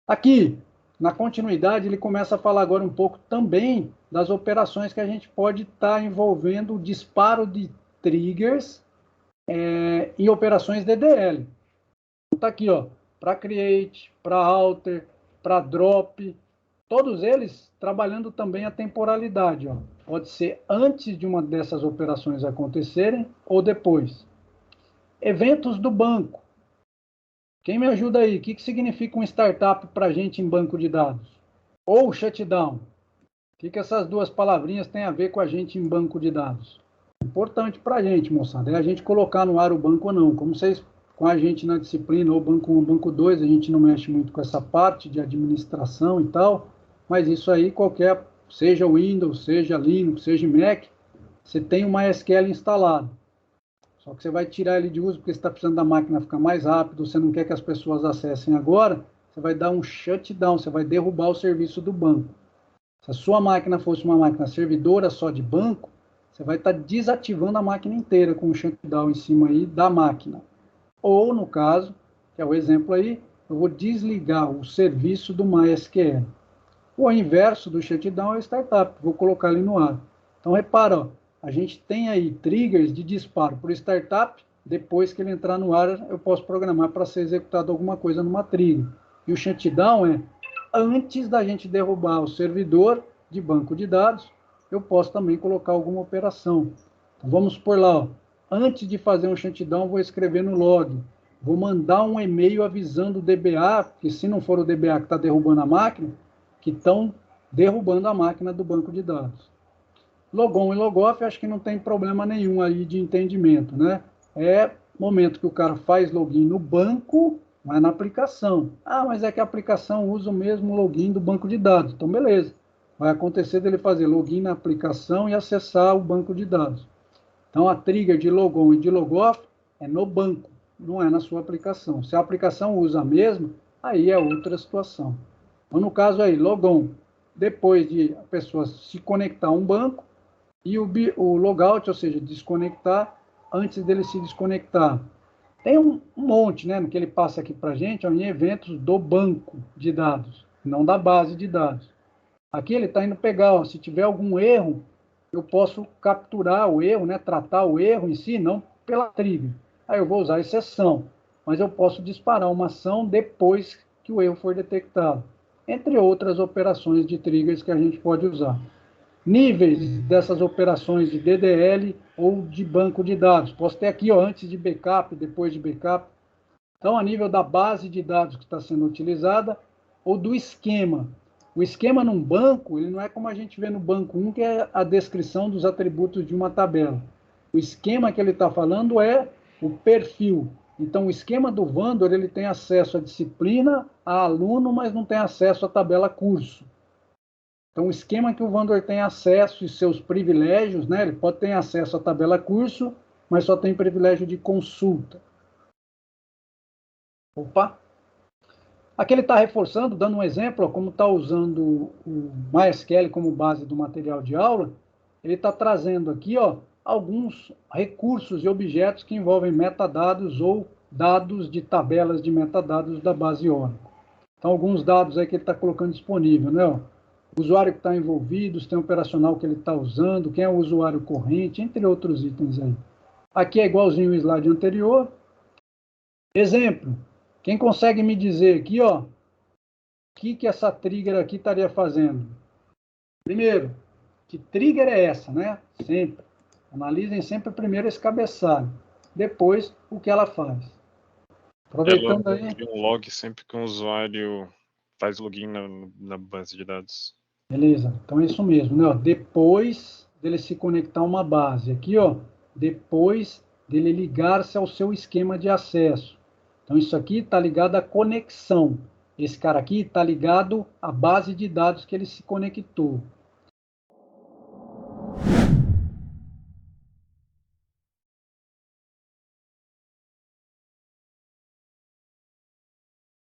Aqui, na continuidade, ele começa a falar agora um pouco também das operações que a gente pode estar envolvendo o disparo de triggers em operações DDL. Está aqui, ó, para create, para alter, para drop, todos eles trabalhando também a temporalidade. Ó. Pode ser antes de uma dessas operações acontecerem ou depois. Eventos do banco. Quem me ajuda aí? O que significa um startup para a gente em banco de dados? Ou shutdown? O que essas duas palavrinhas têm a ver com a gente em banco de dados? Importante para a gente, moçada, é a gente colocar no ar o banco ou não. Como vocês, com a gente na disciplina, ou banco 1, banco 2, a gente não mexe muito com essa parte de administração e tal, mas isso aí qualquer, seja Windows, seja Linux, seja Mac, você tem o MySQL instalado. Só que você vai tirar ele de uso porque você está precisando da máquina ficar mais rápido, você não quer que as pessoas acessem agora, você vai dar um shutdown, você vai derrubar o serviço do banco. Se a sua máquina fosse uma máquina servidora só de banco, você vai estar desativando a máquina inteira com o shutdown em cima aí da máquina. Ou, no caso, que é o exemplo aí, eu vou desligar o serviço do MySQL. O inverso do shutdown é o startup, vou colocar ele no ar. Então, repara, ó, a gente tem aí triggers de disparo por startup, depois que ele entrar no ar, eu posso programar para ser executado alguma coisa numa trigger. E o shutdown é antes da gente derrubar o servidor de banco de dados, eu posso também colocar alguma operação. Então, vamos por lá, ó. Antes de fazer um shutdown, vou escrever no log. Vou mandar um e-mail avisando o DBA, que se não for o DBA que está derrubando a máquina, que estão derrubando a máquina do banco de dados. Logon e logoff, acho que não tem problema nenhum aí de entendimento, né? É momento que o cara faz login no banco, mas na aplicação. Ah, mas é que a aplicação usa o mesmo login do banco de dados. Então, beleza. Vai acontecer dele fazer login na aplicação e acessar o banco de dados. Então, a trigger de logon e de logoff é no banco, não é na sua aplicação. Se a aplicação usa a mesma, aí é outra situação. Então, no caso aí, logon, depois de a pessoa se conectar a um banco, e o logout, ou seja, desconectar antes dele se desconectar. Tem um monte, né, no que ele passa aqui para a gente, em eventos do banco de dados, não da base de dados. Aqui ele está indo pegar, ó, se tiver algum erro, eu posso capturar o erro, né, tratar o erro em si, não pela trigger. Aí eu vou usar a exceção, mas eu posso disparar uma ação depois que o erro for detectado, entre outras operações de triggers que a gente pode usar. Níveis dessas operações de DDL ou de banco de dados. Posso ter aqui, ó, antes de backup, depois de backup. Então, a nível da base de dados que está sendo utilizada ou do esquema. O esquema num banco, ele não é como a gente vê no banco 1, que é a descrição dos atributos de uma tabela. O esquema que ele está falando é o perfil. Então, o esquema do Vandor, ele tem acesso à disciplina, a aluno, mas não tem acesso à tabela curso. Então, o esquema que o Vandor tem acesso e seus privilégios, né? Ele pode ter acesso à tabela curso, mas só tem privilégio de consulta. Opa! Aqui ele está reforçando, dando um exemplo, ó, como está usando o MySQL como base do material de aula, ele está trazendo aqui, ó, alguns recursos e objetos que envolvem metadados ou dados de tabelas de metadados da base Oracle. Então, alguns dados aí que ele está colocando disponível, né? Ó, o usuário que está envolvido, o sistema operacional que ele está usando, quem é o usuário corrente, entre outros itens aí. Aqui é igualzinho o slide anterior. Exemplo, quem consegue me dizer aqui, ó, o que essa trigger aqui estaria fazendo? Primeiro, que trigger é essa, né? Sempre. Analisem sempre primeiro esse cabeçalho. Depois, o que ela faz. Aproveitando Ela aí. cria um log sempre que um usuário faz login na base de dados. Beleza, então é isso mesmo, né? Ó, depois dele se conectar a uma base. Aqui, ó, depois dele ligar-se ao seu esquema de acesso. Então, isso aqui está ligado à conexão. Esse cara aqui está ligado à base de dados que ele se conectou.